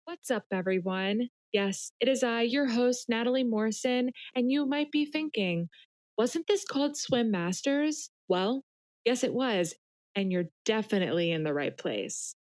What's up, everyone? Yes, it is I, your host, Natalie Morrison, and you might be thinking, wasn't this called Swim Masters? Well, yes, it was, and you're definitely in the right place.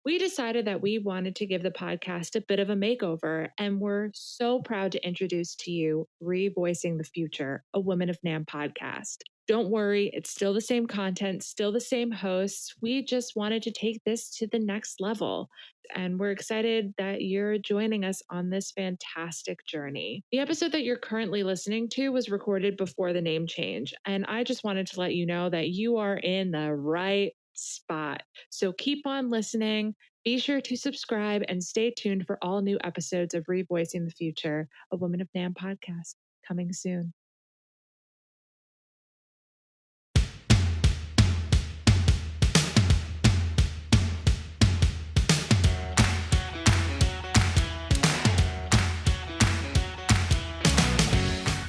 We decided that we wanted to give the podcast a bit of a makeover, and we're so proud to introduce to you ReVoicing the Future, a Women of NAM podcast. Don't worry, it's still the same content, still the same hosts. We just wanted to take this to the next level. And we're excited that you're joining us on this fantastic journey. The episode that you're currently listening to was recorded before the name change. And I just wanted to let you know that you are in the right spot. So keep on listening. Be sure to subscribe and stay tuned for all new episodes of ReVoicing the Future, a Women of NAM podcast, coming soon.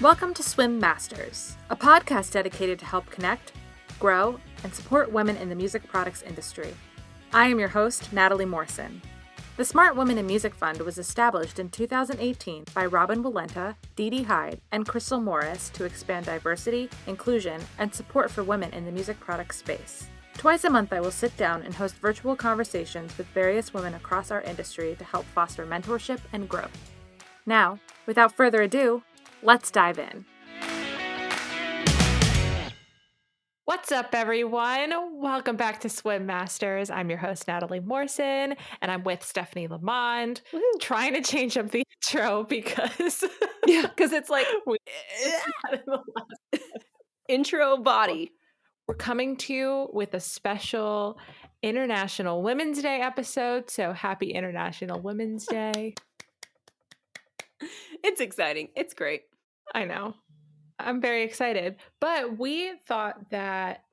Welcome to Swim Masters, a podcast dedicated to help connect, grow, and support women in the music products industry. I am your host, Natalie Morrison. The Smart Women in Music Fund was established in 2018 by Robin Walenta, Dee Dee Hyde, and Crystal Morris to expand diversity, inclusion, and support for women in the music products space. Twice a month, I will sit down and host virtual conversations with various women across our industry to help foster mentorship and growth. Now, without further ado, let's dive in. What's up, everyone? Welcome back to Swim Masters. I'm your host, Natalie Morrison, and I'm with Stephanie Lamond, trying to change up the intro because it's like intro body. We're coming to you with a special International Women's Day episode, so happy International Women's Day. It's exciting. It's great. I know. I'm very excited. But we thought that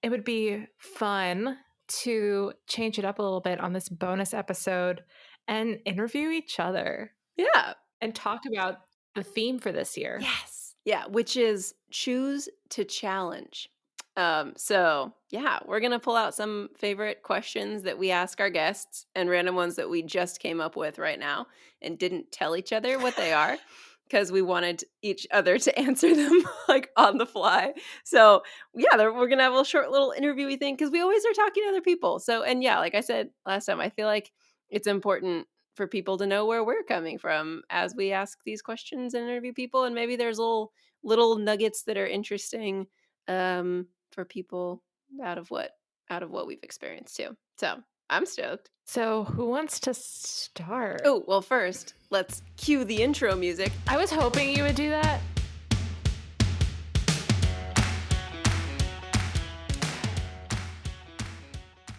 it would be fun to change it up a little bit on this bonus episode and interview each other. Yeah. And talk about the theme for this year. Yes. Yeah, which is choose to challenge. We're going to pull out some favorite questions that we ask our guests and random ones that we just came up with right now and didn't tell each other what they are. Because we wanted each other to answer them like on the fly. So we're going to have a short little interviewy thing because we always are talking to other people. So, and yeah, like I said last time, I feel like it's important for people to know where we're coming from as we ask these questions and interview people. And maybe there's little nuggets that are interesting for people out of what we've experienced too. So I'm stoked. So who wants to start? Oh, well, first, let's cue the intro music. I was hoping you would do that.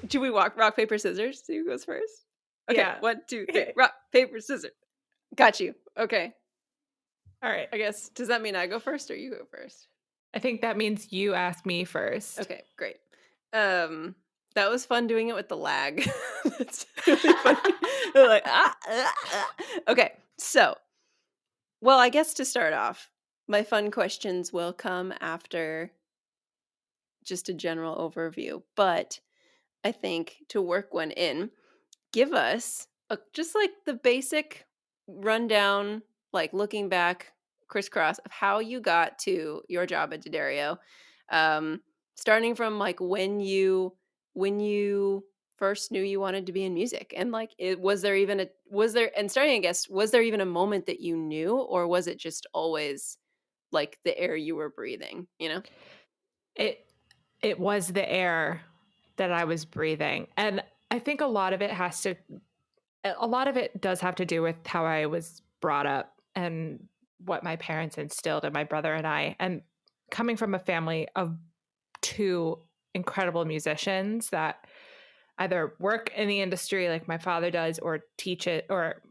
Do we rock, paper, scissors? See who goes first? Okay, Yeah. 1, 2, 3. Rock, paper, scissors. Got you. Okay. All right. I guess, does that mean I go first or you go first? I think that means you ask me first. Okay, great. That was fun doing it with the lag. That's really funny. Like, Okay, so, well, I guess to start off, my fun questions will come after just a general overview. But I think to work one in, give us just like the basic rundown, like looking back, crisscross of how you got to your job at D'Addario. Starting from like when you first knew you wanted to be in music, and like was there even a moment that you knew, or was it just always like the air you were breathing, you know? It was the air that I was breathing. And I think a lot of it does have to do with how I was brought up and what my parents instilled in my brother and I. And coming from a family of two incredible musicians that either work in the industry like my father does or teach it, or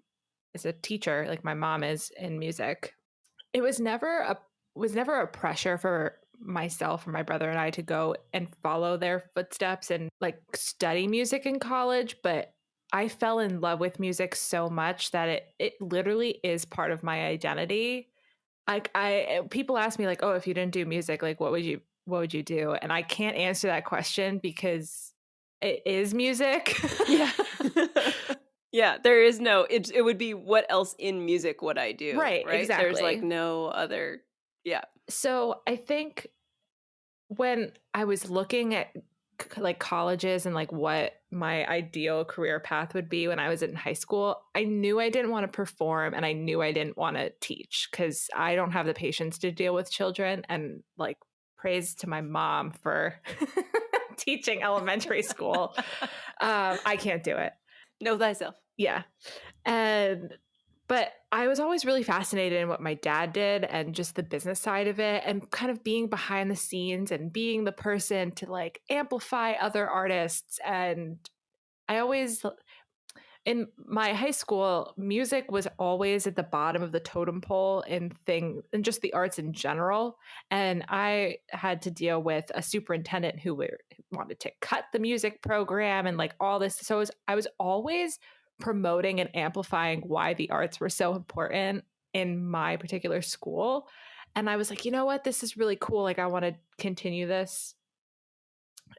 is a teacher like my mom is in music, it was never a pressure for myself or my brother and I to go and follow their footsteps and like study music in college. But I fell in love with music so much that it literally is part of my identity. Like people ask me like, oh, if you didn't do music, like what would you do? And I can't answer that question because it is music. Yeah. Yeah, there is no it would be what else in music would I do, Right, right? There's, like, exactly. no other yeah. So I think when I was looking at like colleges and like what my ideal career path would be when I was in high school, I knew I didn't want to perform and I knew I didn't want to teach because I don't have the patience to deal with children. And like, praise to my mom for teaching elementary school. I can't do it. Know thyself. Yeah. And but I was always really fascinated in what my dad did and just the business side of it and kind of being behind the scenes and being the person to like amplify other artists. And I always, in my high school, music was always at the bottom of the totem pole in and just the arts in general. And I had to deal with a superintendent who wanted to cut the music program and like all this. So I was always promoting and amplifying why the arts were so important in my particular school. And I was like, you know what? This is really cool. Like, I want to continue this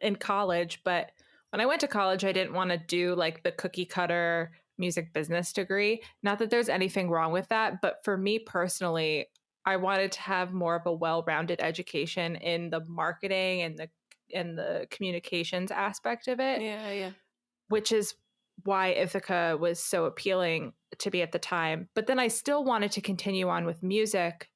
in college. But when I went to college, I didn't want to do like the cookie cutter music business degree. Not that there's anything wrong with that, but for me personally, I wanted to have more of a well-rounded education in the marketing and the communications aspect of it, Yeah, yeah. which is why Ithaca was so appealing to me at the time. But then I still wanted to continue on with music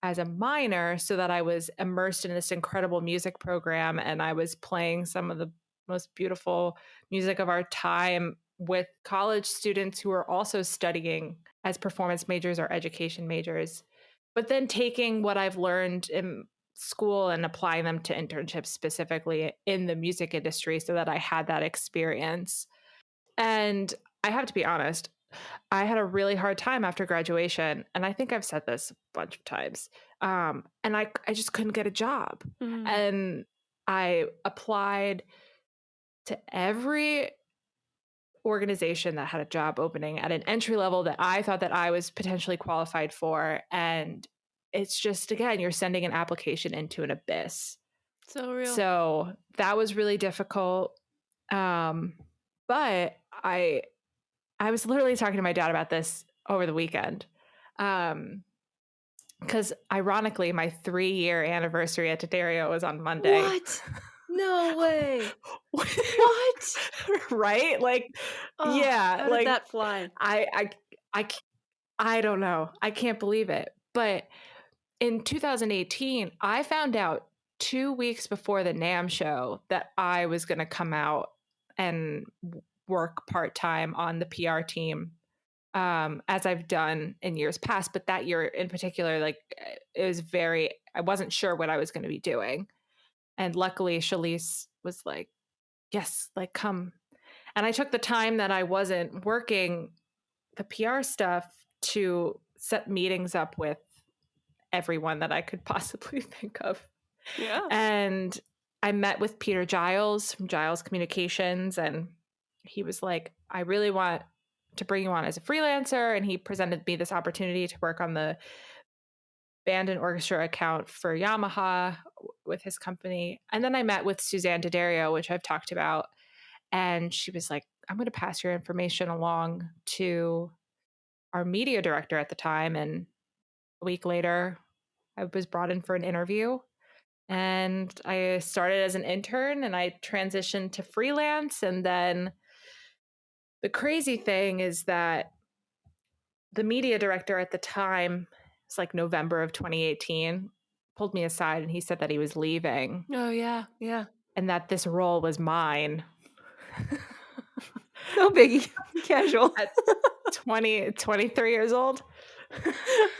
as a minor so that I was immersed in this incredible music program and I was playing some of the most beautiful music of our time with college students who are also studying as performance majors or education majors. But then taking what I've learned in school and applying them to internships specifically in the music industry so that I had that experience. And I have to be honest, I had a really hard time after graduation. And I think I've said this a bunch of times. And I just couldn't get a job. Mhm. And I applied to every organization that had a job opening at an entry level that I thought that I was potentially qualified for. And it's just, again, you're sending an application into an abyss. So real. So that was really difficult. But I was literally talking to my dad about this over the weekend. Because ironically, my 3-year anniversary at D'Addario was on Monday. What? No way. What? Right? Like, Oh, yeah, how did like that fly? I I don't know. I can't believe it. But in 2018, I found out 2 weeks before the NAMM show that I was going to come out and work part-time on the PR team, as I've done in years past. But that year in particular, like, it was I wasn't sure what I was going to be doing. And luckily, Shalise was like, yes, like, come. And I took the time that I wasn't working the PR stuff to set meetings up with everyone that I could possibly think of. Yeah. And I met with Peter Giles from Giles Communications, and he was like, I really want to bring you on as a freelancer. And he presented me this opportunity to work on the band and orchestra account for Yamaha with his company. And then I met with Suzanne D'Addario, which I've talked about. And she was like, I'm going to pass your information along to our media director at the time. And a week later, I was brought in for an interview. And I started as an intern and I transitioned to freelance. And then the crazy thing is that the media director at the time, it's like November of 2018, pulled me aside and he said that he was leaving Oh, yeah. Yeah. and that this role was mine. No biggie. Casual. At 23 years old.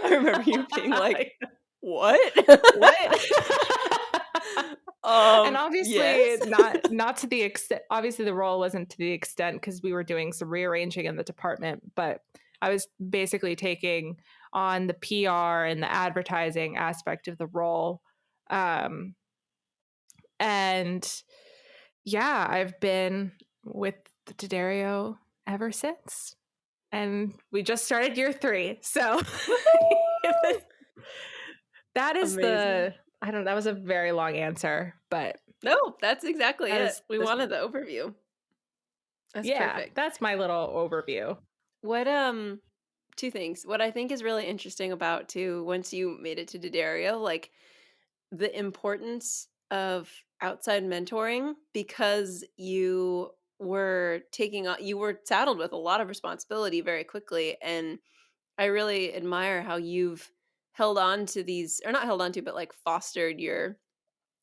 I remember you being like, what? What? And obviously yes. not to the extent, obviously the role wasn't to the extent because we were doing some rearranging in the department, but I was basically taking on the PR and the advertising aspect of the role. And yeah, I've been with D'Addario ever since. And we just started year 3. So that is Amazing. I don't know, that was a very long answer, but No, that's exactly that it. is We wanted the overview. That's Yeah, perfect. that's my little overview. What two things. What I think is really interesting about too, once you made it to D'Addario, like the importance of outside mentoring because you were saddled with a lot of responsibility very quickly, and I really admire how you've held on to these, or not held on to, but like fostered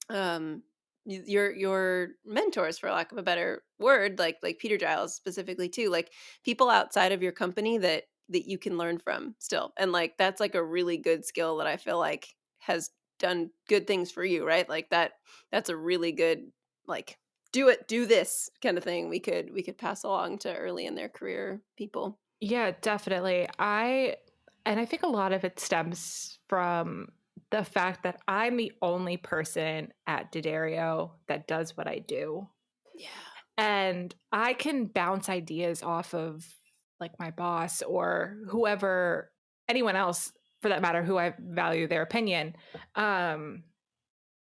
um your mentors, for lack of a better word, like Peter Giles specifically too, like people outside of your company that you can learn from still, and like that's like a really good skill that I feel like has done good things for you, right? Like that's a really good, like, do this kind of thing we could pass along to early in their career people. Yeah, definitely. And I think a lot of it stems from the fact that I'm the only person at D'Addario that does what I do. Yeah. And I can bounce ideas off of like my boss or whoever, anyone else for that matter, who I value their opinion. Um,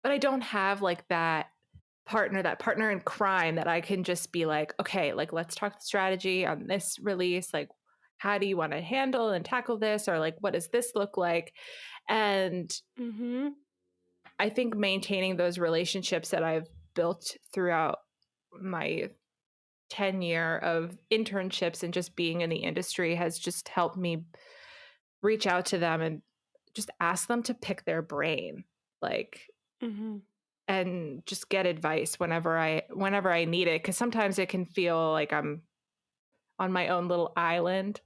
but I don't have like that partner in crime that I can just be like, okay, like let's talk strategy on this release. Like, how do you want to handle and tackle this? Or like, what does this look like? And Mhm. I think maintaining those relationships that I've built throughout my tenure of internships and just being in the industry has just helped me reach out to them and just ask them to pick their brain. Like, Mhm. and just get advice whenever I need it, because sometimes it can feel like I'm on my own little island.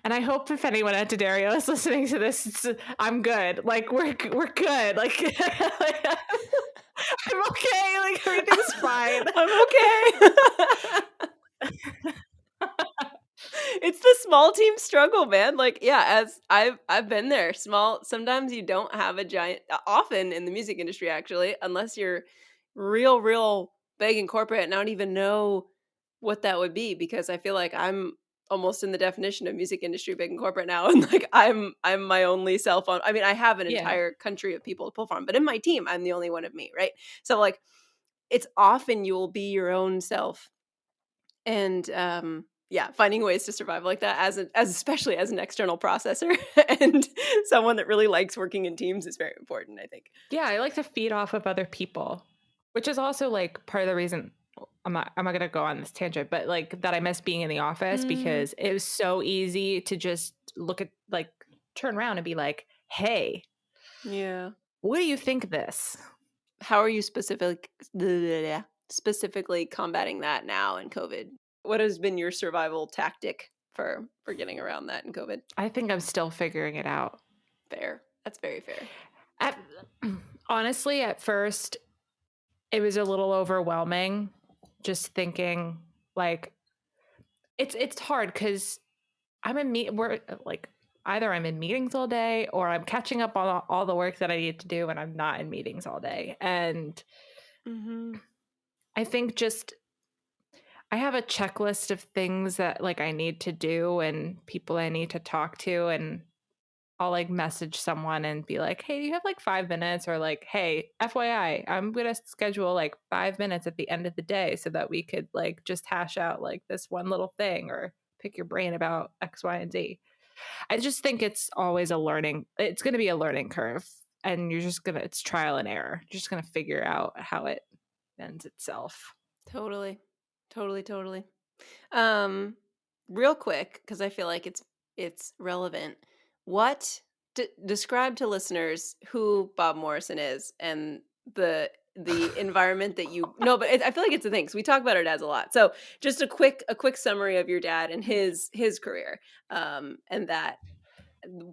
And I hope if anyone at D'Addario is listening to this, I'm good. Like we're good. Like I'm okay. Like everything's fine. I'm okay. It's the small team struggle, man. Like, yeah, as I've been there. Small, sometimes you don't have a giant, often in the music industry actually, unless you're real big and corporate, and I don't even know what that would be, because I feel like I'm almost in the definition of music industry big and corporate now, and like I'm my only self on. I mean, I have an Yeah. entire country of people to pull from, but in my team, I'm the only one of me, right? So like it's often you'll be your own self, and yeah, finding ways to survive like that as especially as an external processor and someone that really likes working in teams is very important, I think. Yeah, I like to feed off of other people, which is also like part of the reason I'm not gonna go on this tangent, but like that I miss being in the office Mhm. because it was so easy to just look at like turn around and be like, hey, Yeah. what do you think of this? How are you specifically combating that now in COVID? What has been your survival tactic for getting around that in COVID? I think I'm still figuring it out. Fair. That's very fair. At, honestly, at first, it was a little overwhelming just thinking like it's hard because we're like either I'm in meetings all day or I'm catching up on all the work that I need to do and I'm not in meetings all day. And Mhm. I think just I have a checklist of things that like I need to do and people I need to talk to, and I'll like message someone and be like, "Hey, do you have like 5 minutes?" or like, "Hey, FYI, I'm going to schedule like 5 minutes at the end of the day so that we could like just hash out like this one little thing or pick your brain about X, Y, and Z." I just think it's going to be a learning curve, and it's trial and error. You're just going to figure out how it ends itself. Totally. Totally. Um, Real quick, because I feel like it's relevant. What describe to listeners who Bob Morrison is and the environment that you no, but I feel like it's a thing. 'Cause we talk about our dads a lot. So just a quick summary of your dad and his career, and that,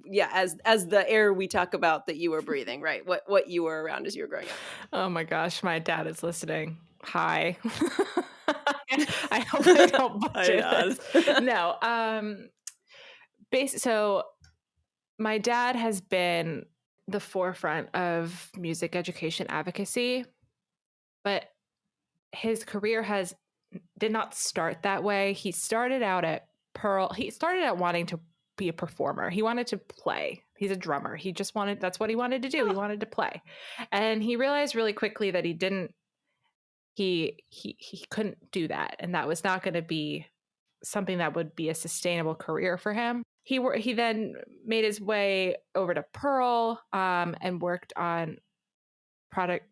yeah, as the air we talk about that you were breathing, right? What you were around as you were growing up. Oh my gosh, my dad is listening. Hi. I hope I don't Hi, butcher Dad. this. No, so my dad has been the forefront of music education advocacy, but his career has did not start that way. He started out at Pearl. He started out wanting to be a performer. He wanted to play. He's a drummer. That's what he wanted to do. He Oh. wanted to play. And he realized really quickly that he couldn't do that, and that was not going to be something that would be a sustainable career for him. He then made his way over to Pearl and worked on product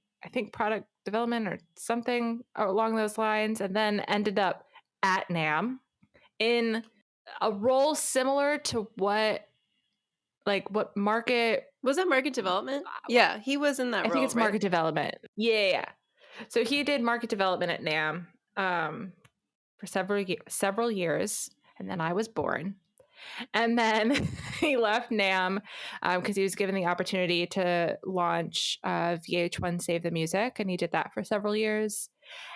development or something along those lines, and then ended up at NAMM in a role similar to what market Was that market development? Yeah, he was in that I role, think it's right? market development. Yeah. So he did market development at NAMM for several years, and then I was born. And then he left NAMM because he was given the opportunity to launch VH1 Save the Music, and he did that for several years.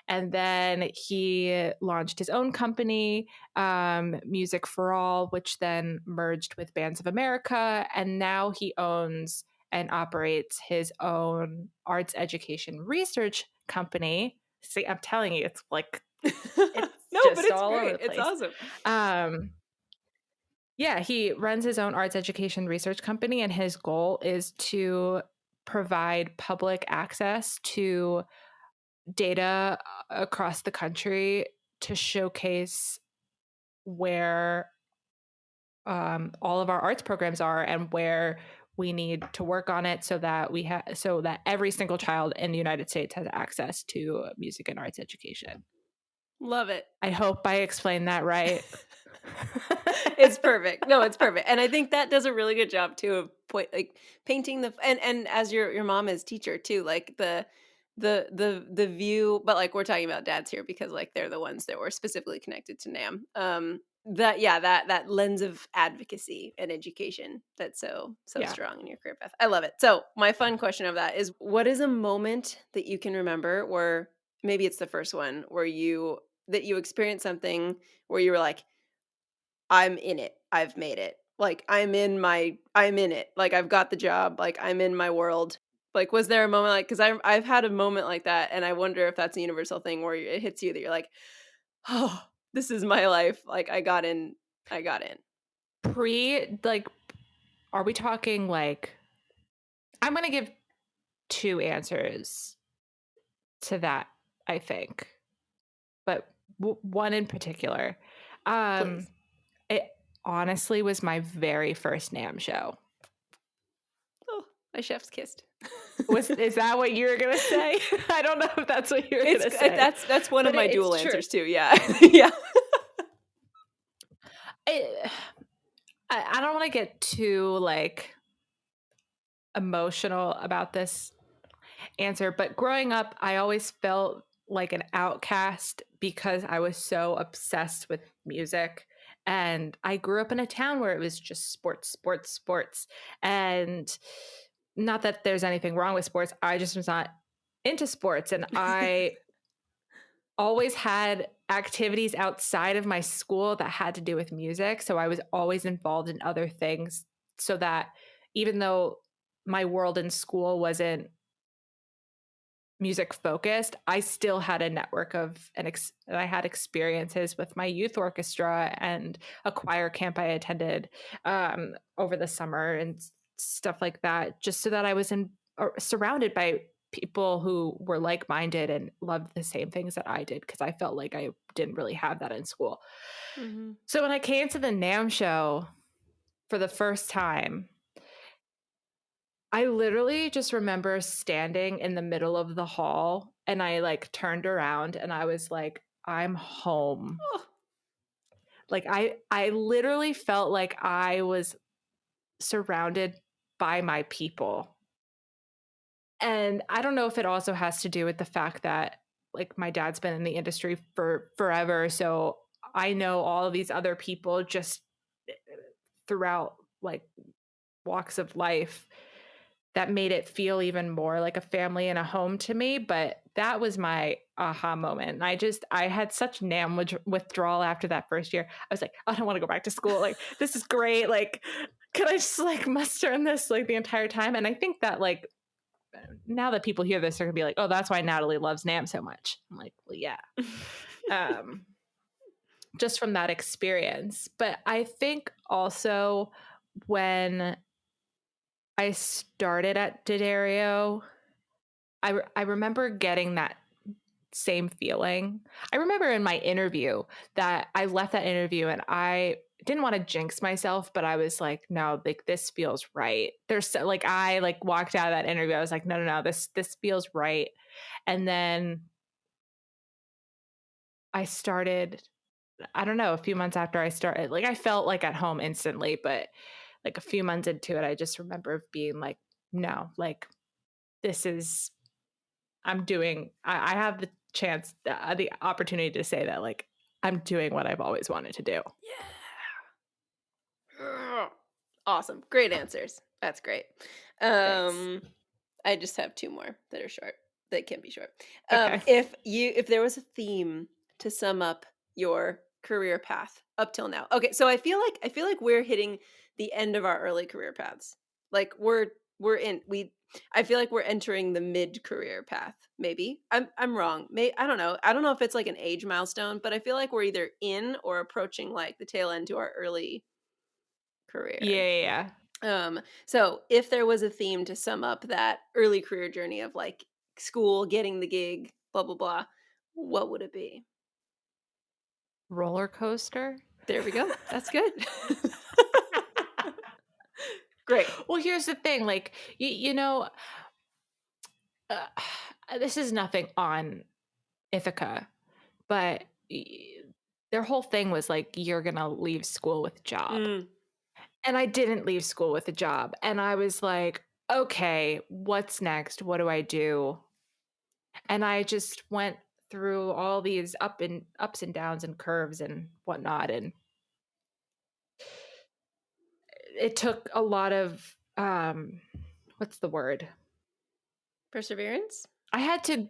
And then he launched his own company, Music for All, which then merged with Bands of America. And now he owns and operates his own arts education research company. See, I'm telling you, it's like it's but it's all great. over the place. It's awesome. Yeah, he runs his own arts education research company, and his goal is to provide public access to data across the country to showcase where all of our arts programs are and where we need to work on it so that every single child in the United States has access to music and arts education. Love it. I hope I explained that right. It's perfect. No, it's perfect. And I think that does a really good job too of painting the and as your mom is teacher too, like the view, but like we're talking about dads here because like they're the ones that were specifically connected to NAMM. That lens of advocacy and education that's so Yeah. strong in your career path. I love it. So my fun question of that is, what is a moment that you can remember where maybe it's the first one where you experienced something where you were like, I'm in it. I've made it. Like I'm in it. Like I've got the job. Like I'm in my world. Like was there a moment like, cuz I've had a moment like that, and I wonder if that's a universal thing where it hits you that you're like, "Oh, this is my life. Like I got in." Are we talking like, I'm going to give two answers to that, I think, but one in particular. Please. It honestly was my very first NAMM show. Oh, my chef's kissed. Is that what you were gonna say? I don't know if that's what you were gonna say. That's one of my dual answers too. Yeah, yeah. I don't want to get too like emotional about this answer, but growing up, I always felt like an outcast because I was so obsessed with music. And I grew up in a town where it was just sports. And not that there's anything wrong with sports, I just was not into sports. And I always had activities outside of my school that had to do with music. So I was always involved in other things, so that even though my world in school wasn't music focused, I still had a network of I had experiences with my youth orchestra and a choir camp I attended over the summer and stuff like that, just so that I was surrounded by people who were like-minded and loved the same things that I did, because I felt like I didn't really have that in school. Mm-hmm. So when I came to the NAMM show for the first time, I literally just remember standing in the middle of the hall, and I like turned around and I was like, I'm home. Oh. Like I literally felt like I was surrounded by my people. And I don't know if it also has to do with the fact that like my dad's been in the industry for forever. So I know all of these other people just throughout like walks of life, that made it feel even more like a family and a home to me. But that was my aha moment. And I had such NAMM withdrawal after that first year. I was like, I don't want to go back to school. Like, this is great. Like, can I just like muster in this like the entire time? And I think that like, now that people hear this, they're gonna be like, oh, that's why Natalie loves NAMM so much. I'm like, well, yeah. Just from that experience. But I think also when I started at D'Addario, I remember getting that same feeling. I remember in my interview that I left that interview and I didn't want to jinx myself, but I was like, no, like this feels right. There's so, like, I like walked out of that interview. I was like, no, this feels right. And then I started, I don't know, a few months after I started, like I felt like at home instantly, but like a few months into it, I just remember being like, no, like this is, I have the chance, the opportunity to say that like I'm doing what I've always wanted to do. Yeah. Awesome. Great answers. That's great. Thanks. I just have two more that are short. That can be short. Okay. If there was a theme to sum up your career path up till now. Okay, so I feel like we're hitting the end of our early career paths. Like I feel like we're entering the mid-career path, maybe. I'm wrong. I don't know. I don't know if it's like an age milestone, but I feel like we're either in or approaching like the tail end to our early career. Yeah. So if there was a theme to sum up that early career journey of like school, getting the gig, blah blah blah, what would it be? Roller coaster. There we go. That's good. Great. Well, here's the thing, like you know, this is nothing on Ithaca, but their whole thing was like, you're gonna leave school with a job. And I didn't leave school with a job. And I was like, okay, what's next? What do I do? And I just went through all these ups and downs and curves and whatnot. And it took a lot of what's the word? Perseverance? I had to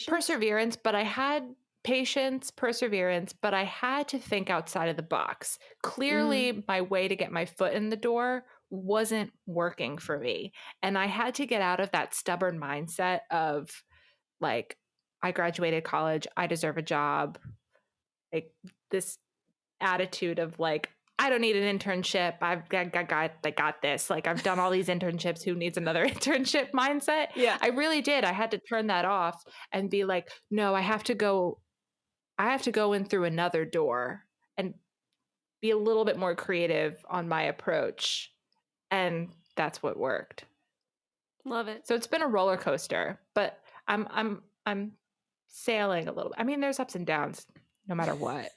perseverance, but I had patience, perseverance, but I had to think outside of the box. Clearly, my way to get my foot in the door wasn't working for me. And I had to get out of that stubborn mindset of like, I graduated college, I deserve a job. Like this attitude of like, I don't need an internship. I got this. Like I've done all these internships. Who needs another internship mindset? Yeah. I really did. I had to turn that off and be like, no, I have to go in through another door and be a little bit more creative on my approach. And that's what worked. Love it. So it's been a roller coaster, but I'm sailing a little bit. I mean, there's ups and downs no matter what.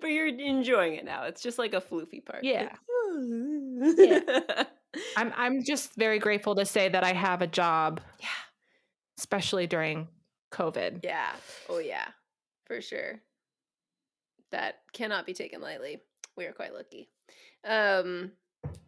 But you're enjoying it now. It's just like a floofy part. Yeah. Like, yeah. I'm just very grateful to say that I have a job. Yeah. Especially during COVID. Yeah. Oh yeah. For sure. That cannot be taken lightly. We are quite lucky.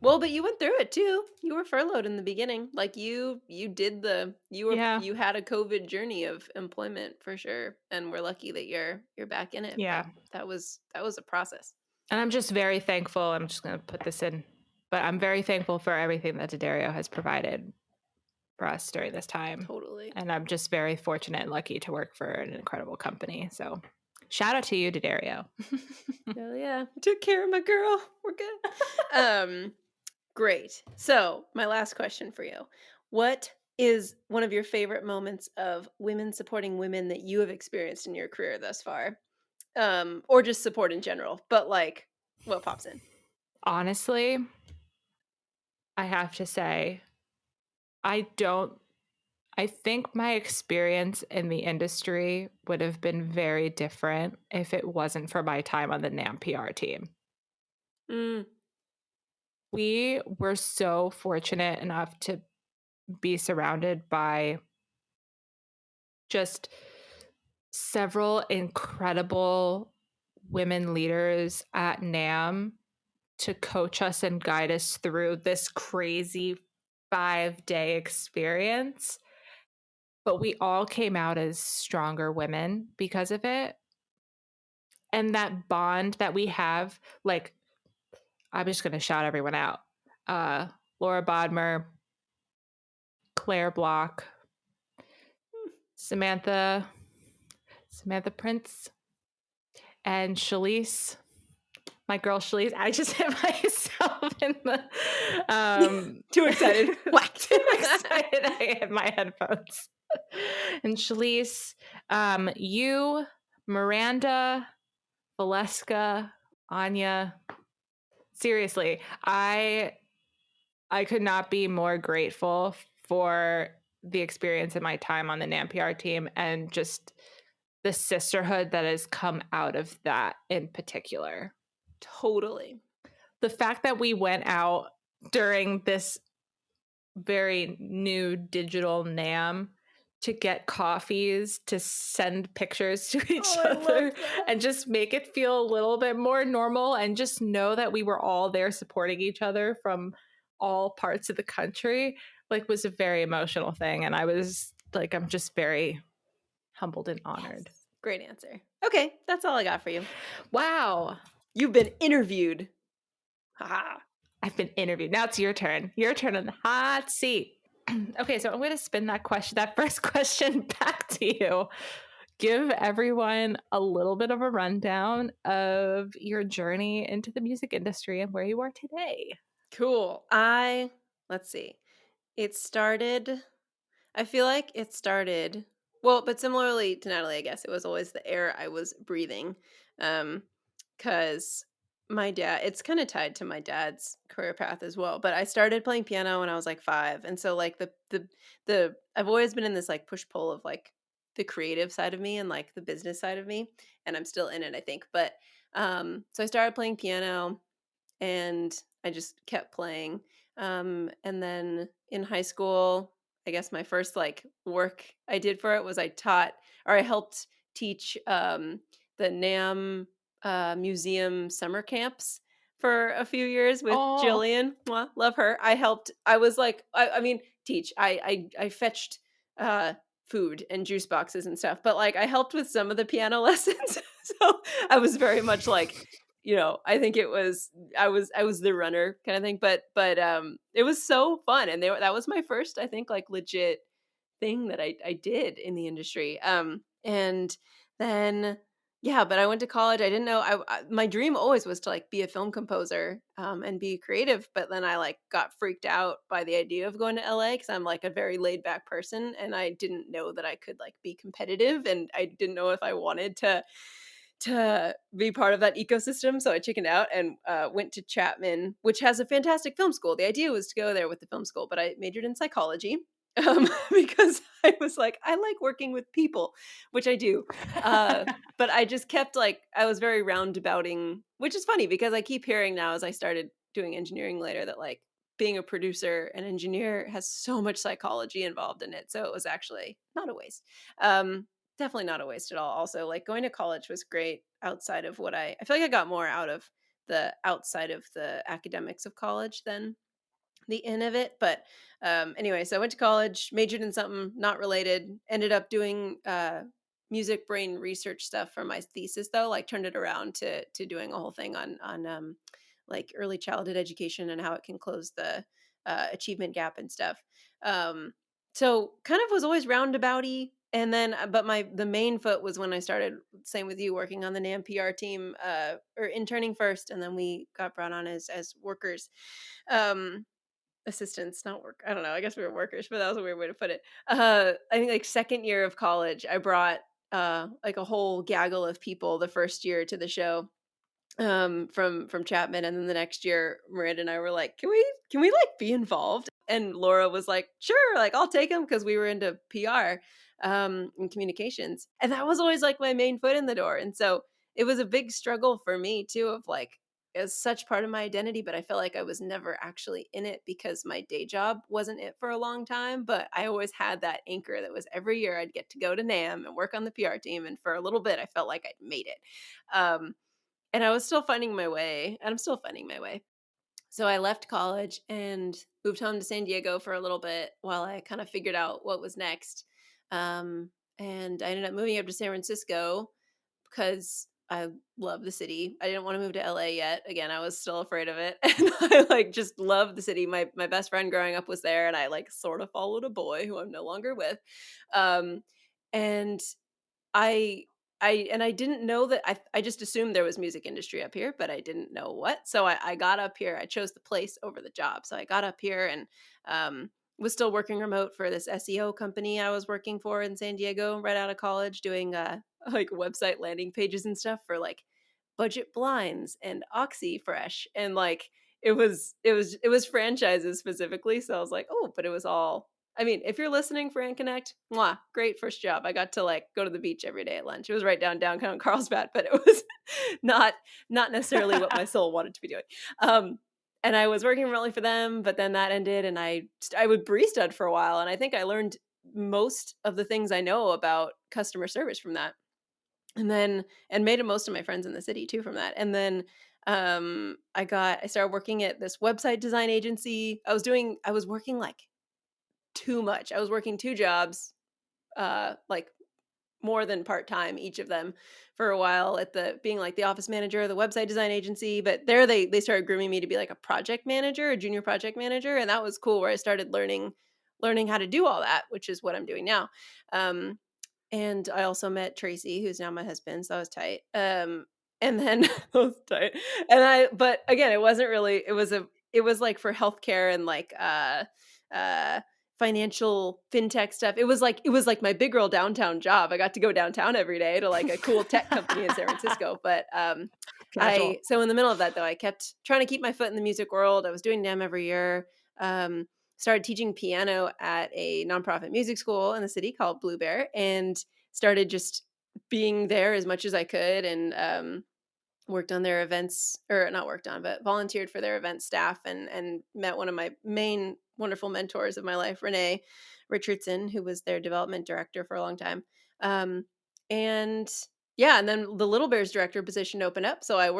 Well, but you went through it too. You were furloughed in the beginning. Like you had a COVID journey of employment for sure. And we're lucky that you're back in it. Yeah. But that was a process. And I'm just very thankful. I'm just going to put this in, but I'm very thankful for everything that D'Addario has provided for us during this time. Totally. And I'm just very fortunate and lucky to work for an incredible company. So shout out to you, D'Addario. Hell yeah. Took care of my girl. We're good. Great. So my last question for you. What is one of your favorite moments of women supporting women that you have experienced in your career thus far? Or just support in general, but like what pops in? Honestly, I have to say, I think my experience in the industry would have been very different if it wasn't for my time on the NAMM PR team. We were so fortunate enough to be surrounded by just several incredible women leaders at NAMM to coach us and guide us through this crazy 5-day experience. But we all came out as stronger women because of it. And that bond that we have, like, I'm just going to shout everyone out. Laura Bodmer, Claire Block, Samantha Prince, and Shalise. My girl Shalise. I just hit myself in the too excited. Too excited. I hit my headphones. And Shalise, you, Miranda, Valeska, Anya, seriously, I could not be more grateful for the experience in my time on the NAMPR team and just the sisterhood that has come out of that in particular. Totally. The fact that we went out during this very new digital NAM to get coffees, to send pictures to each other and just make it feel a little bit more normal, and just know that we were all there supporting each other from all parts of the country, like, was a very emotional thing. And I was like, I'm just very humbled and honored. Yes. Great answer. Okay, that's all I got for you. Wow. You've been interviewed. Haha. I've been interviewed. Now it's your turn. Your turn on the hot seat. Okay, so I'm going to spin that first question back to you. Give everyone a little bit of a rundown of your journey into the music industry and where you are today. Cool. Let's see. I feel like it started, well, but similarly to Natalie, I guess it was always the air I was breathing. Because my dad, it's kind of tied to my dad's career path as well. But I started playing piano when I was like 5, and so like the I've always been in this like push pull of like the creative side of me and like the business side of me, and I'm still in it, I think. But so I started playing piano, and I just kept playing. And then in high school, I guess my first like work I did for it was I helped teach the NAM museum summer camps for a few years with Oh, Jillian. Mwah, love her. I was like, I mean, teach. I fetched food and juice boxes and stuff, but like I helped with some of the piano lessons. So I was very much like, I think I was the runner kind of thing, but it was so fun, and that was my first, I think, like legit thing that I did in the industry. And then yeah, but I went to college. I didn't know my dream always was to like be a film composer and be creative, but then I like got freaked out by the idea of going to LA because I'm like a very laid back person, and I didn't know that I could like be competitive, and I didn't know if I wanted to be part of that ecosystem. So I chickened out and went to Chapman, which has a fantastic film school. The idea was to go there with the film school, but I majored in psychology because I was like, I like working with people, which I do. But I just kept like, I was very roundabouting, which is funny because I keep hearing now as I started doing engineering later that like being a producer and engineer has so much psychology involved in it. So it was actually not a waste. Definitely not a waste at all. Also, like going to college was great outside of I feel like I got more out of the outside of the academics of college than the in of it. But anyway, so I went to college, majored in something not related, ended up doing music brain research stuff for my thesis though, like turned it around to doing a whole thing on like early childhood education and how it can close the achievement gap and stuff. So kind of was always roundabouty. And then, but the main foot was when I started, same with you, working on the NAM PR team, or interning first, and then we got brought on as workers, assistants, not work. I don't know. I guess we were workers, but that was a weird way to put it. I think like second year of college, I brought like a whole gaggle of people the first year to the show from Chapman, and then the next year Miranda and I were like, can we like be involved? And Laura was like, sure, like I'll take them, because we were into PR and communications, and that was always like my main foot in the door. And so it was a big struggle for me too, of like, as such part of my identity, but I felt like I was never actually in it because my day job wasn't it for a long time. But I always had that anchor that was every year I'd get to go to NAM and work on the PR team, and for a little bit I felt like I'd made it. And I was still finding my way, and I'm still finding my way. So I left college and moved home to San Diego for a little bit while I kind of figured out what was next. And I ended up moving up to San Francisco because I love the city. I didn't want to move to LA yet. Again, I was still afraid of it. And I like just love the city. My best friend growing up was there, and I like sort of followed a boy who I'm no longer with. And I I didn't know that. I just assumed there was music industry up here, but I didn't know what. So I got up here. I chose the place over the job. So I got up here and was still working remote for this SEO company I was working for in San Diego right out of college, doing like website landing pages and stuff for like Budget Blinds and Oxyfresh, and like it was franchises specifically. So I was like, oh, but it was all. I mean, if you're listening, Fran Connect, mwah, great first job. I got to like go to the beach every day at lunch. It was right downtown Carlsbad, but it was not necessarily what my soul wanted to be doing. And I was working remotely for them, but then that ended, and I would barista for a while, and I think I learned most of the things I know about customer service from that. And made most of my friends in the city too from that. And then I started working at this website design agency. I was working like too much. I was working two jobs, like more than part-time each of them, for a while, at the being like the office manager of the website design agency. But there they started grooming me to be like a project manager, a junior project manager, and that was cool, where I started learning how to do all that, which is what I'm doing now. um and I also met Tracy, who's now my husband, so that was tight. And then that was tight. But again, it wasn't really. It was like for healthcare and like uh financial fintech stuff. It was like my big girl downtown job. I got to go downtown every day to like a cool tech company in San Francisco. But Casual. so in the middle of that though, I kept trying to keep my foot in the music world. I was doing NAMM every year. Started teaching piano at a nonprofit music school in the city called Blue Bear, and started just being there as much as I could, and worked on their events, or not worked on, but volunteered for their event staff, and met one of my main wonderful mentors of my life, Renee Richardson, who was their development director for a long time. And yeah, and then the Little Bears director position opened up, so I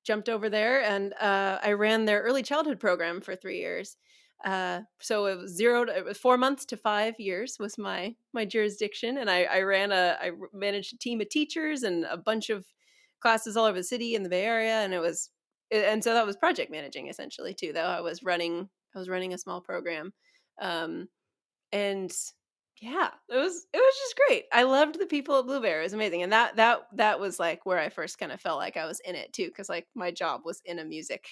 jumped over there, and I ran their early childhood program for 3 years. So it was 4 months to 5 years was my jurisdiction, and I managed a team of teachers and a bunch of classes all over the city in the Bay Area, and so that was project managing essentially too. Though I was running a small program, um, and yeah, it was just great. I loved the people at Blue Bear. It was amazing, and that was like where I first kind of felt like I was in it too, because like my job was in a music.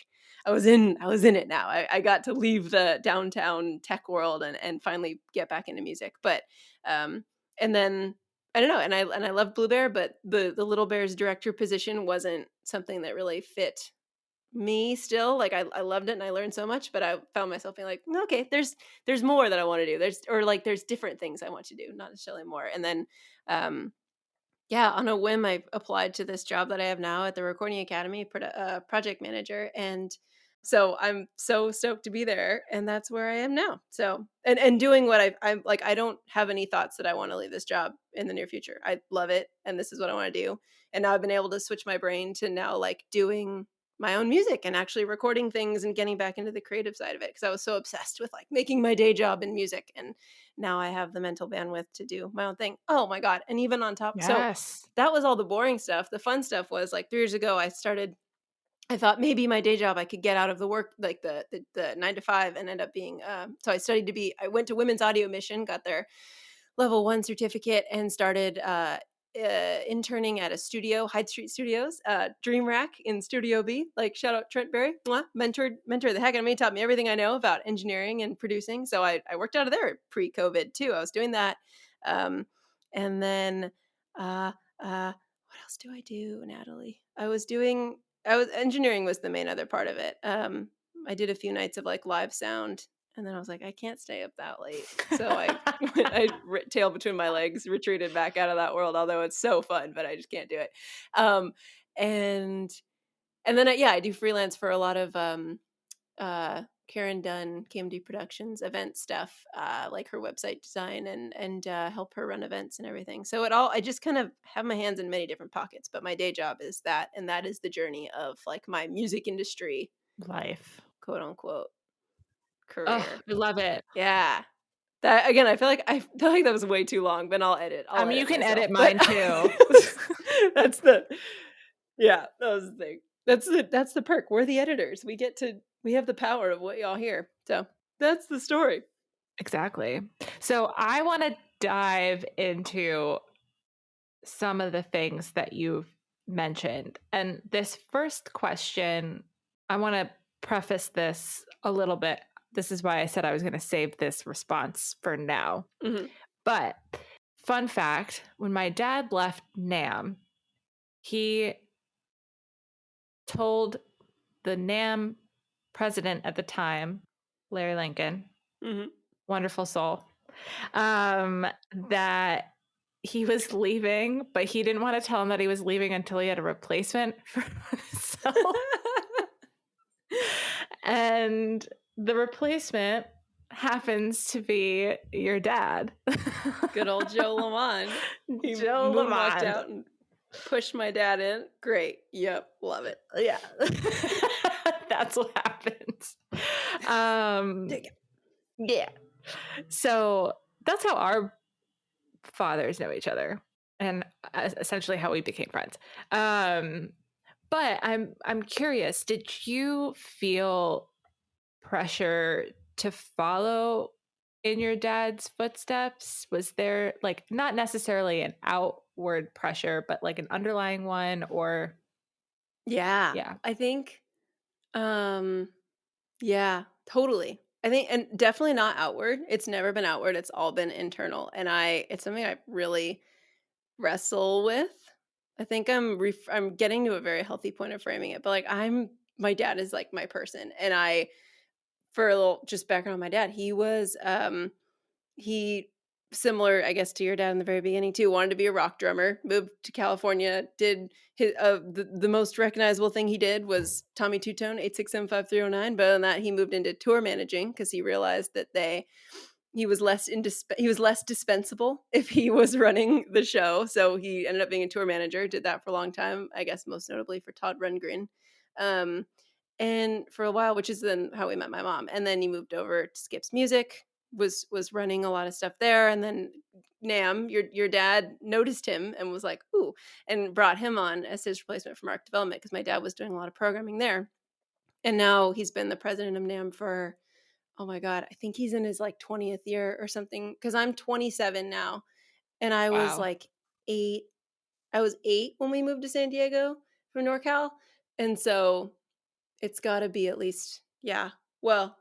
I was in it now. I got to leave the downtown tech world and finally get back into music. But and then I don't know, and I love Blue Bear, but the Little Bears director position wasn't something that really fit me still. Like I loved it and I learned so much, but I found myself being like, "No, okay, there's more that I want to do. There's different things I want to do, not necessarily more." And then yeah, on a whim, I applied to this job that I have now at the Recording Academy, project manager, and so I'm so stoked to be there, and that's where I am now. So, and doing what I'm like, I don't have any thoughts that I want to leave this job in the near future. I love it, and this is what I want to do. And now I've been able to switch my brain to now like doing my own music and actually recording things and getting back into the creative side of it, because I was so obsessed with like making my day job in music, and now I have the mental bandwidth to do my own thing. Oh my god! And even on top, so Yes. that was all the boring stuff. The fun stuff was like 3 years ago, I thought maybe my day job I could get out of the work, like the 9 to 5, and end up being. So I went to Women's Audio Mission, got their level 1 certificate, and started interning at a studio, Hyde Street Studios, Dream Rack in Studio B. Like, shout out Trent Berry, mwah, mentored the heck out of me, taught me everything I know about engineering and producing. So I worked out of there pre-COVID too. I was doing that, and then what else do I do, Natalie? Engineering was the main other part of it. I did a few nights of like live sound, and then I was like, I can't stay up that late. So tail between my legs, retreated back out of that world, although it's so fun, but I just can't do it. Um, and then I do freelance for a lot of Karen Dunn, KMD Productions event stuff, like her website design, and help her run events and everything. So I just kind of have my hands in many different pockets, but my day job is that, and that is the journey of like my music industry, Life. quote unquote, Oh, career. I love it. Yeah. That again, I feel like that was way too long, but I'll edit. I mean, you can myself. edit But mine too. that's that was the thing. That's the perk. We're the editors. We have the power of what y'all hear. So that's the story. Exactly. So I want to dive into some of the things that you've mentioned. And this first question, I want to preface this a little bit. this is why I said I was going to save this response for now. Mm-hmm. But fun fact, when my dad left NAMM, he told the NAMM president at the time, Larry Lincoln, wonderful soul, that he was leaving, but he didn't want to tell him that he was leaving until he had a replacement for himself. And the replacement happens to be your dad. Good old Joe Lamond. He Joe moonwalked Lamond. out and pushed my dad in. Great. Yep. Love it. Yeah. That's what happens. Dig it. Yeah. So that's how our fathers know each other, and essentially how we became friends. But I'm curious, did you feel pressure to follow in your dad's footsteps? Was there like not necessarily an outward pressure, but like an underlying one? Or Yeah. I think yeah, totally. I think, and definitely not outward. It's never been outward. It's all been internal. And it's something I really wrestle with. I think I'm getting to a very healthy point of framing it, but like my dad is like my person. And for a little just background on my dad, he similar, I guess, to your dad in the very beginning too, wanted to be a rock drummer, moved to California, did his the most recognizable thing he did was Tommy Two-Tone 8675309, but on that he moved into tour managing because he realized that he was less dispensable if he was running the show. So he ended up being a tour manager, did that for a long time, I guess most notably for Todd Rundgren. And for a while, which is then how we met my mom. And then he moved over to Skip's Music, was running a lot of stuff there. And then NAMM, your dad noticed him and was like, ooh, and brought him on as his replacement for Mark Development because my dad was doing a lot of programming there. And now he's been the president of NAMM for, oh my God, I think he's in his like 20th year or something. Cause I'm 27 now. And I was like 8. I was 8 when we moved to San Diego from NorCal. And so it's got to be at least, yeah. Well,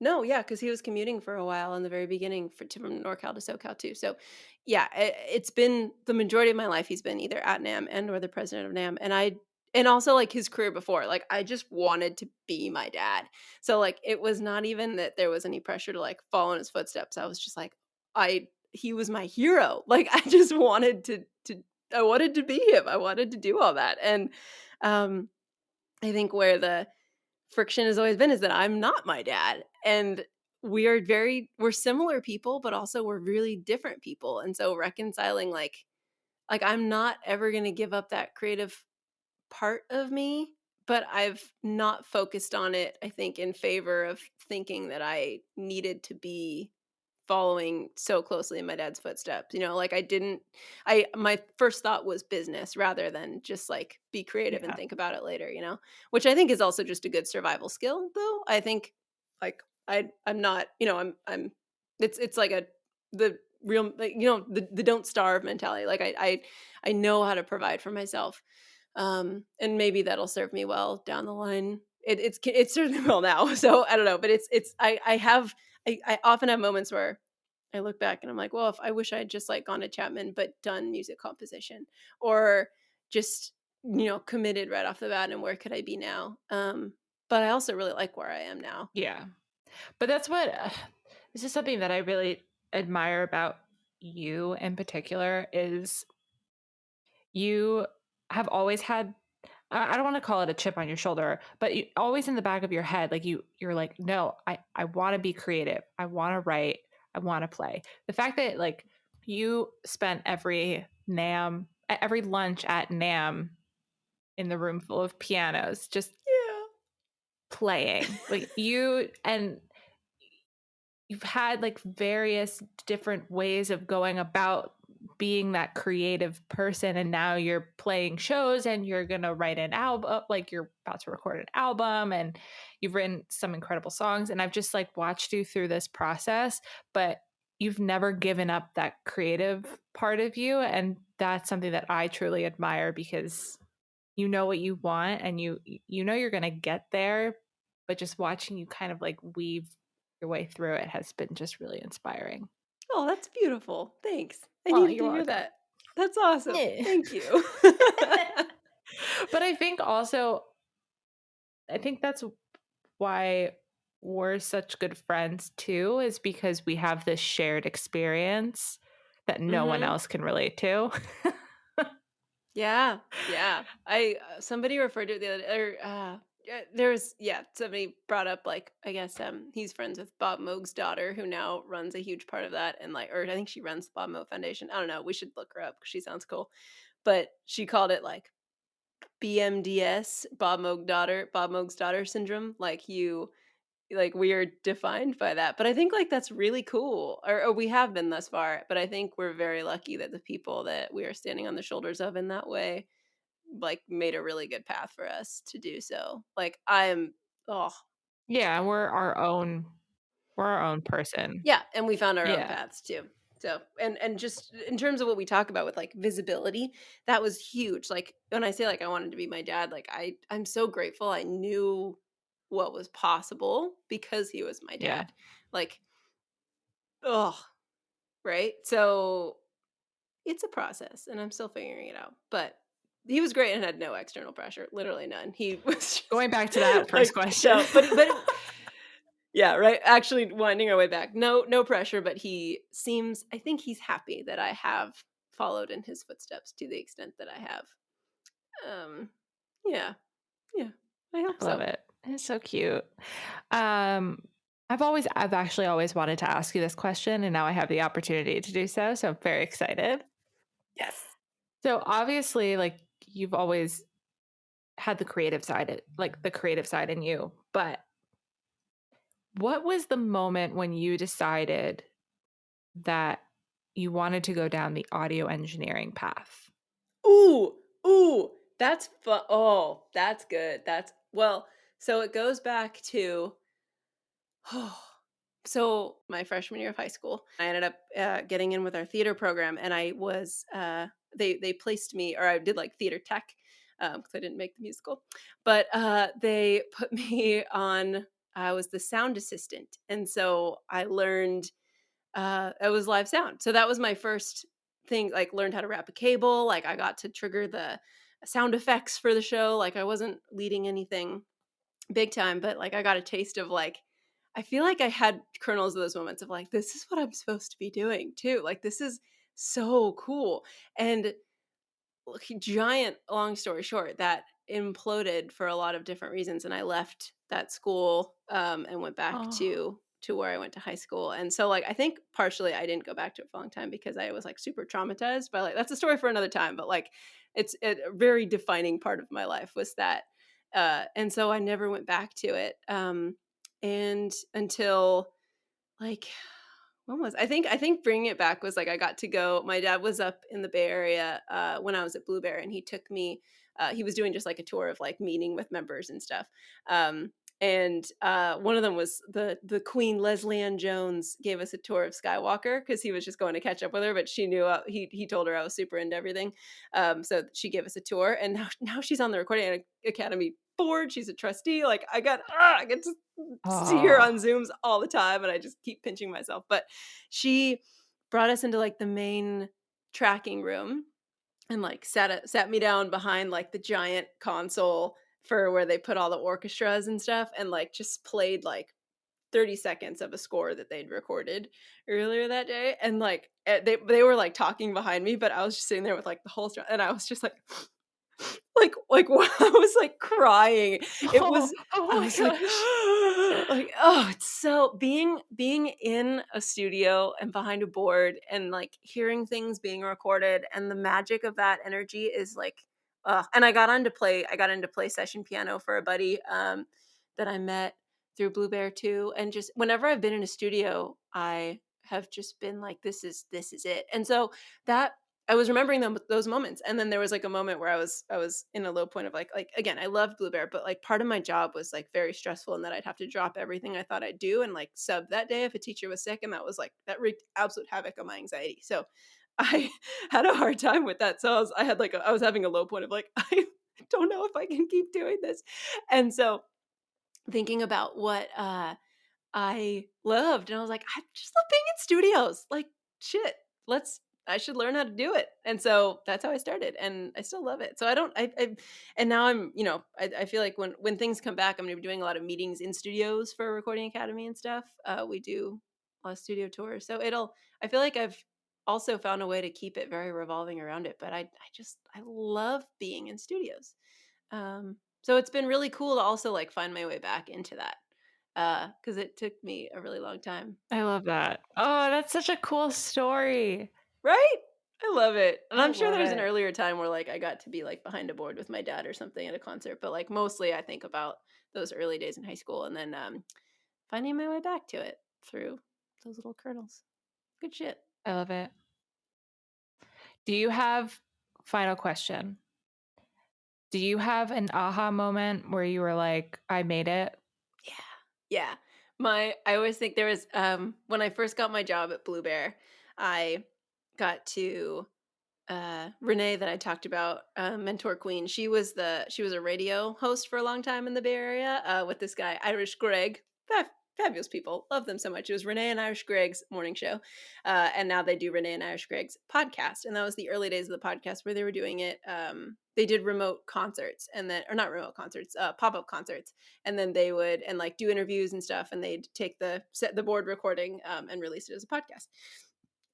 no, yeah, because he was commuting for a while in the very beginning from NorCal to SoCal too. So, yeah, it's been the majority of my life. He's been either at NAMM and or the president of NAMM, and also like his career before. Like I just wanted to be my dad. So like it was not even that there was any pressure to like follow in his footsteps. I was just like he was my hero. Like I just wanted I wanted to be him. I wanted to do all that, and I think where the friction has always been is that I'm not my dad, and we're similar people, but also we're really different people. And so reconciling like I'm not ever going to give up that creative part of me, but I've not focused on it, I think, in favor of thinking that I needed to be following so closely in my dad's footsteps. Like my first thought was business rather than just like be creative and think about it later, which I think is also just a good survival skill though. I think like I'm not, I'm it's like the real, like, the don't starve mentality. Like I know how to provide for myself. And maybe that'll serve me well down the line. It's served me well now. So I don't know, but I often have moments where I look back and I'm like, well, if I wish I had just like gone to Chapman, but done music composition, or just, committed right off the bat, and where could I be now? But I also really like where I am now. Yeah. But that's what, this is something that I really admire about you in particular, is you have always had, I don't want to call it a chip on your shoulder, but you always in the back of your head, like you're like, no, I want to be creative. I want to write. I want to play. The fact that like you spent every lunch at NAMM in the room full of pianos, just playing, like and you've had like various different ways of going about being that creative person, and now you're playing shows and you're gonna write an album, like you're about to record an album, and you've written some incredible songs, and I've just like watched you through this process, but you've never given up that creative part of you, and that's something that I truly admire, because you know what you want and you know you're gonna get there, but just watching you kind of like weave your way through it has been just really inspiring. Oh, that's beautiful. Thanks. I Oh, needed you're to hear welcome. that. That's awesome. Yeah. Thank you. But I think also, I think that's why we're such good friends too, is because we have this shared experience that no one Mhm. else can relate to. Yeah, yeah. I somebody referred to it the other there's somebody brought up like I guess he's friends with Bob Moog's daughter who now runs a huge part of that and like or I think she runs the Bob Moog Foundation. I don't know. We should look her up because she sounds cool. But she called it like BMDS, Bob Moog's daughter syndrome. Like we are defined by that. But I think like that's really cool. Or we have been thus far, but I think we're very lucky that the people that we are standing on the shoulders of in that way like made a really good path for us to do so. Like I'm oh Yeah, we're our own person. yeah, and we found our own Yeah. paths too. So and just in terms of what we talk about with like visibility, that was huge. Like when I say like I wanted to be my dad, like I'm so grateful I knew what was possible because he was my Yeah. dad. Like oh, right? So it's a process and I'm still figuring it out. But he was great and had no external pressure, literally none. He was just Going back to that first like question. so yeah, right. Actually winding our way back. No pressure, but I think he's happy that I have followed in his footsteps to the extent that I have. Um yeah. Yeah. I hope I love so. it. It's so cute. Um, I've actually always wanted to ask you this question, and now I have the opportunity to do so. So I'm very excited. Yes. So obviously, like you've always had the creative side, like the creative side in you. But what was the moment when you decided that you wanted to go down the audio engineering path? Ooh, ooh, that's fun. Oh, that's good. That's well, so it goes back to so my freshman year of high school, I ended up getting in with our theater program, and I was they placed me, or I did like theater tech because I didn't make the musical, but they put me on. I was the sound assistant, and so I learned it was live sound. So that was my first thing. Like learned how to wrap a cable. Like I got to trigger the sound effects for the show. Like I wasn't leading anything big time, but like I got a taste of like I feel like I had kernels of those moments of like this is what I'm supposed to be doing too. Like this is so cool. And look, giant long story short, that imploded for a lot of different reasons and I left that school and went back Oh, to where I went to high school. And so like I think partially I didn't go back to it for a long time because I was like super traumatized by like that's a story for another time, but like it's a very defining part of my life was that and so I never went back to it and until like when was I think bringing it back was like I got to go. My dad was up in the Bay Area when I was at Blue Bear, and he took me. He was doing just like a tour of like meeting with members and stuff. Um, and one of them was the Queen Leslie Ann Jones gave us a tour of Skywalker because he was just going to catch up with her, but she knew he told her I was super into everything. So she gave us a tour, and now she's on the Recording Academy board. She's a trustee. Like I get to see her oh, on Zooms all the time, and I just keep pinching myself. But she brought us into like the main tracking room and like sat me down behind like the giant console for where they put all the orchestras and stuff and like just played like 30 seconds of a score that they'd recorded earlier that day and like they were like talking behind me but I was just sitting there with like the whole and I was just like like I was like crying. It oh, was oh I my was like gosh. like oh, it's so being in a studio and behind a board and like hearing things being recorded and the magic of that energy is like and I got into play session piano for a buddy that I met through Blue Bear too and just whenever I've been in a studio I have just been like this is it. And so that I was remembering those moments, and then there was like a moment where I was in a low point of like again I loved Blue Bear, but like part of my job was like very stressful, and that I'd have to drop everything I thought I'd do and like sub that day if a teacher was sick, and that was like that wreaked absolute havoc on my anxiety. So I had a hard time with that. So I was having a low point of like I don't know if I can keep doing this, and so thinking about what I loved. And I was like, I just love being in studios. Like, shit, I should learn how to do it. And so that's how I started. And I still love it. So and now I feel like when things come back, I'm going to be doing a lot of meetings in studios for Recording Academy and stuff. We do a lot of studio tours. So I feel like I've also found a way to keep it very revolving around it. But I love being in studios. So it's been really cool to also like find my way back into that because it took me a really long time. I love that. Oh, that's such a cool story. Right? I love it. And I I'm sure love there's an it. earlier time where like I got to be like behind a board with my dad or something at a concert, but like mostly I think about those early days in high school and then finding my way back to it through those little kernels. Good shit. I love it. Do you have, final question, do you have an aha moment where you were like, I made it? Yeah. Yeah. I always think there was when I first got my job at Blue Bear, I got to Renee that I talked about, Mentor Queen. She was a radio host for a long time in the Bay Area with this guy Irish Greg. Fabulous people, love them so much. It was Renee and Irish Greg's morning show, and now they do Renee and Irish Greg's podcast. And that was the early days of the podcast where they were doing it. They did remote concerts and then, or not remote concerts, pop up concerts, and then they would and like do interviews and stuff, and they'd take the board recording and release it as a podcast.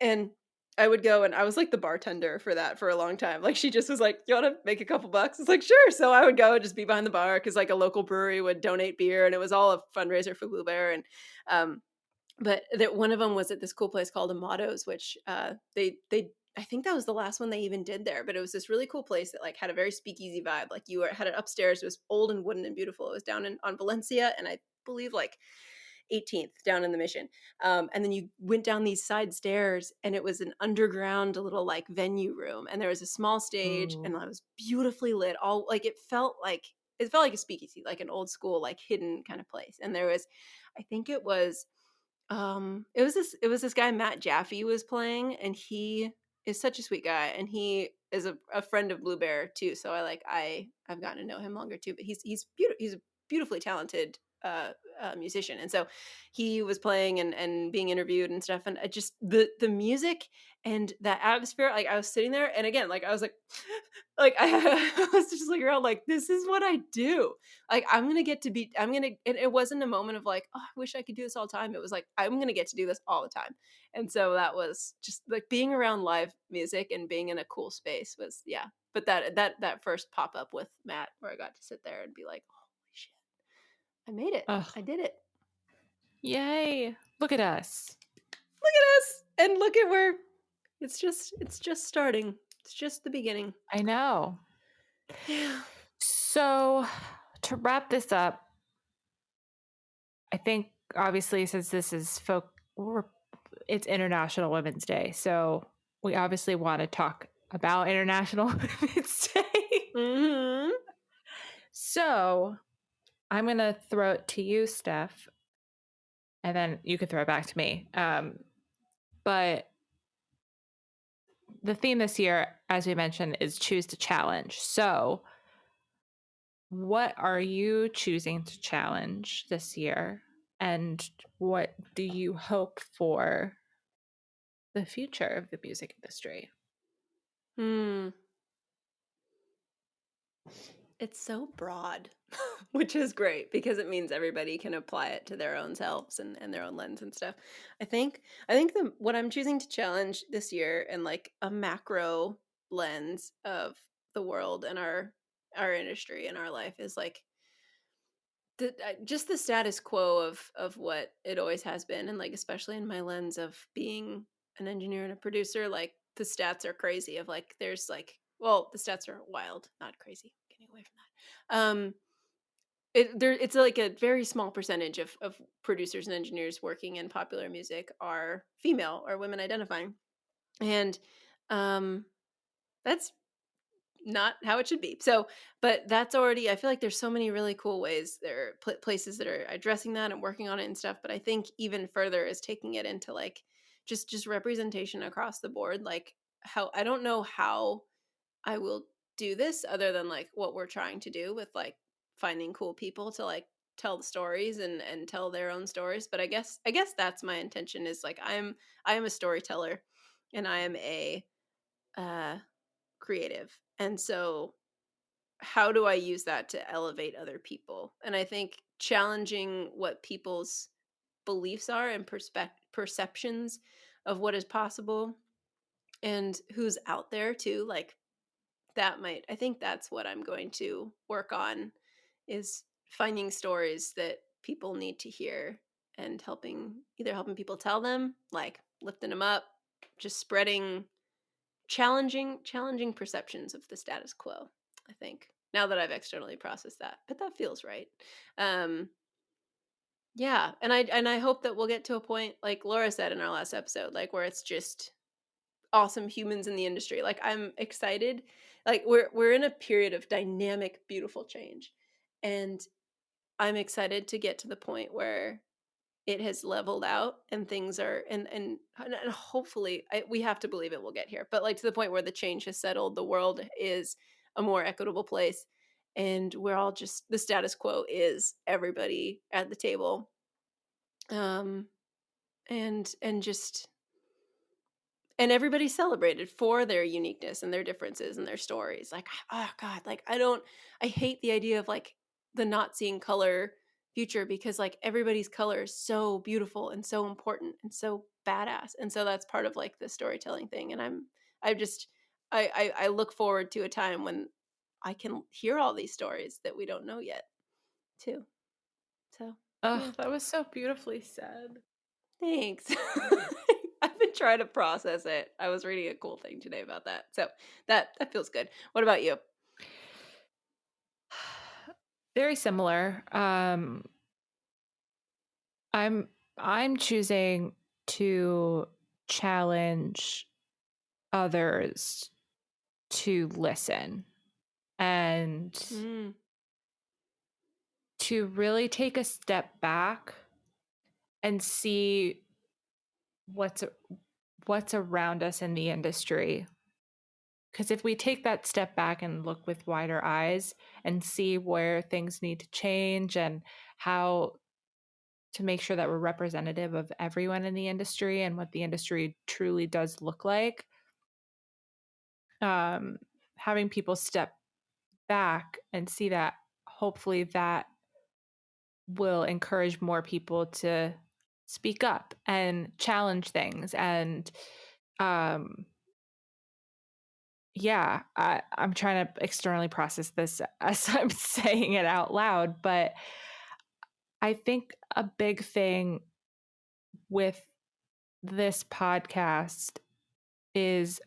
And I would go and I was like the bartender for that for a long time. Like she just was like, "You want to make a couple bucks?" It's like, "Sure." So I would go and just be behind the bar because like a local brewery would donate beer, and it was all a fundraiser for Blue Bear. And but that one of them was at this cool place called Amato's, which they I think that was the last one they even did there. But it was this really cool place that like had a very speakeasy vibe. Like had it upstairs. It was old and wooden and beautiful. It was down on Valencia, and I believe like 18th down in the Mission. And then you went down these side stairs and it was an underground little like venue room. And there was a small stage and Ooh. it was beautifully lit. All like it felt like a speakeasy, like an old school, like hidden kind of place. And there was, I think it was this guy, Matt Jaffe was playing, and he is such a sweet guy. And he is a friend of Blue Bear too. So I've gotten to know him longer too, but he's beautiful. He's a beautifully talented musician, and so he was playing and being interviewed and stuff, and I just the music and that atmosphere, like I was sitting there and again like I was like like I was just looking around like this is what I do. Like and it wasn't a moment of like, oh, I wish I could do this all the time. It was like I'm gonna get to do this all the time. And so that was just like being around live music and being in a cool space was, yeah. But that first pop up with Matt where I got to sit there and be like, holy shit, I made it. Oh, I did it. yay. Look at us. Look at us. And look at where it's just starting. It's just the beginning. I know. Yeah. So to wrap this up, I think obviously since this is it's International Women's Day, so we obviously want to talk about International Women's Day. Mm-hmm. So I'm going to throw it to you, Steph, and then you can throw it back to me. But the theme this year, as we mentioned, is choose to challenge. So what are you choosing to challenge this year? And what do you hope for the future of the music industry? It's so broad, which is great because it means everybody can apply it to their own selves and their own lens and stuff. I think what I'm choosing to challenge this year in like a macro lens of the world and our industry and our life is like just the status quo of what it always has been, and like especially in my lens of being an engineer and a producer, like the stats are crazy of like there's like, well, the stats are wild, not crazy, getting away from that. It's like a very small percentage of producers and engineers working in popular music are female or women identifying, and um that's not how it should be. So, but that's already, I feel like there's so many really cool ways. There are places that are addressing that and working on it and stuff. But I think even further is taking it into like just representation across the board. Like how, I don't know how I will do this other than like what we're trying to do with like finding cool people to like tell the stories and tell their own stories. But I guess that's my intention, is like I am a storyteller, and I am a uh creative. And so how do I use that to elevate other people? And I think challenging what people's beliefs are and perceptions of what is possible and who's out there too, like I think that's what I'm going to work on, is finding stories that people need to hear, and either helping people tell them, like lifting them up, just spreading challenging perceptions of the status quo, I think. Now that I've externally processed that, but that feels right. Um yeah, and I hope that we'll get to a point, like Laura said in our last episode, like where it's just awesome humans in the industry. Like I'm excited. Like we're in a period of dynamic, beautiful change. And I'm excited to get to the point where it has leveled out and things are and hopefully we have to believe it will get here. But like to the point where the change has settled, the world is a more equitable place, and we're all just, the status quo is everybody at the table. Um and just, and everybody's celebrated for their uniqueness and their differences and their stories. Like, oh god, like I hate the idea of like the not seeing color future, because like everybody's color is so beautiful and so important and so badass. And so that's part of like the storytelling thing. And I just I look forward to a time when I can hear all these stories that we don't know yet too. So Oh, yeah. that was so beautifully said. Thanks. I've been trying to process it. I was reading a cool thing today about that. So that feels good. What about you? Very similar. I'm choosing to challenge others to listen and Mm. to really take a step back and see what's what's around us in the industry. Because if we take that step back and look with wider eyes and see where things need to change and how to make sure that we're representative of everyone in the industry and what the industry truly does look like, um, having people step back and see that, hopefully that will encourage more people to speak up and challenge things. And um, yeah, I'm trying to externally process this as I'm saying it out loud, but I think a big thing with this podcast is,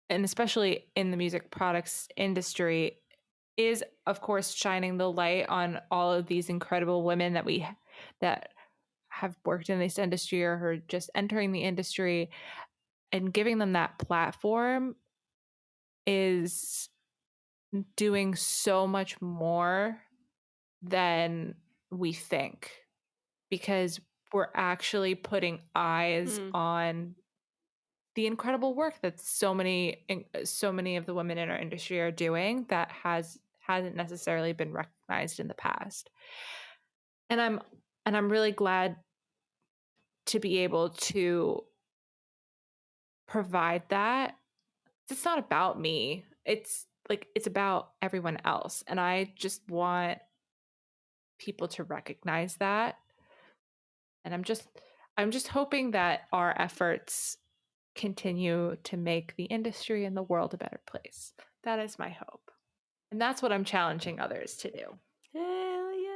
and especially in the music products industry, is of course shining the light on all of these incredible women that have worked in this industry or are just entering the industry, and giving them that platform is doing so much more than we think, because we're actually putting eyes Mm. on the incredible work that so many of the women in our industry are doing that hasn't necessarily been recognized in the past. And I'm really glad to be able to provide that. It's not about me. It's about everyone else. And I just want people to recognize that. And I'm just hoping that our efforts continue to make the industry and the world a better place. That is my hope. And that's what I'm challenging others to do. Hell yeah.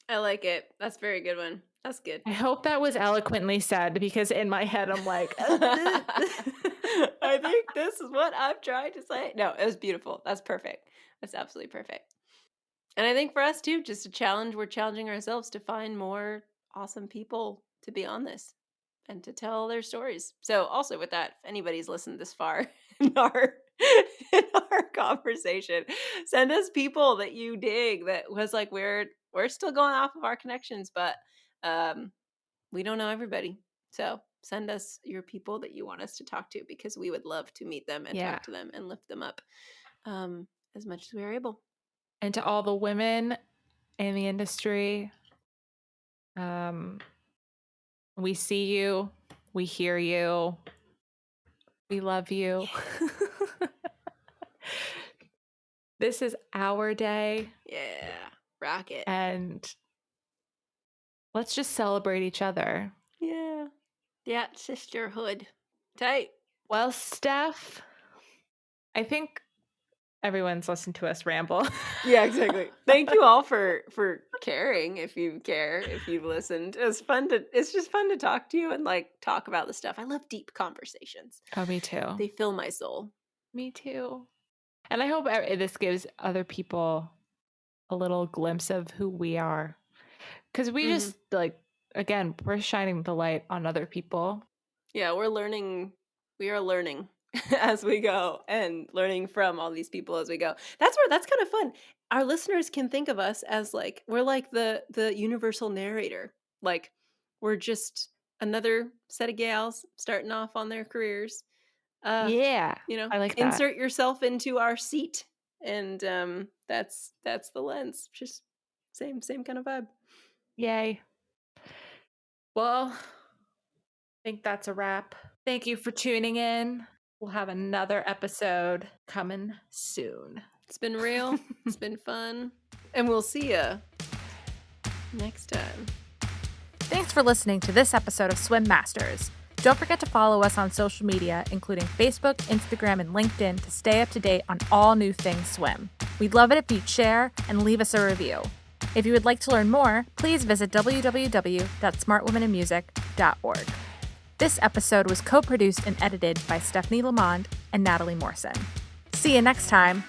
I like it. That's a very good one. That's good. I hope that was eloquently said, because in my head I'm like, I think this is what I'm trying to say. No, it was beautiful. That's perfect. That's absolutely perfect. And I think for us too, just a challenge, we're challenging ourselves to find more awesome people to be on this and to tell their stories. So also with that, if anybody's listened this far in in our conversation, send us people that you dig, that was like we're still going off of our connections, but we don't know everybody. So send us your people that you want us to talk to, because we would love to meet them and yeah. talk to them and lift them up as much as we are able. And to all the women in the industry, we see you, we hear you, we love you. This is our day. Yeah. Rock it. And let's just celebrate each other. Yeah. Yeah, sisterhood. Tight. Well, Steph, I think everyone's listened to us ramble. Yeah, exactly. Thank you all for caring. If you care, if you've listened, it's just fun to talk to you and like talk about the stuff. I love deep conversations. Oh, me too. They fill my soul. Me too. And I hope this gives other people a little glimpse of who we are. Because we just, like, again, we're shining the light on other people. Yeah, we're learning. We are learning as we go and learning from all these people as we go. That's kind of fun. Our listeners can think of us as like, we're like the universal narrator. Like, we're just another set of gals starting off on their careers. Yeah. I like that. Insert yourself into our seat. And that's the lens. Just same kind of vibe. Yay. Well, I think that's a wrap. Thank you for tuning in. We'll have another episode coming soon. It's been real. It's been fun. And we'll see you next time. Thanks for listening to this episode of Swim Masters. Don't forget to follow us on social media, including Facebook, Instagram, and LinkedIn, to stay up to date on all new things swim. We'd love it if you'd share and leave us a review. If you would like to learn more, please visit www.smartwomeninmusic.org. This episode was co-produced and edited by Stephanie Lamond and Natalie Morrison. See you next time.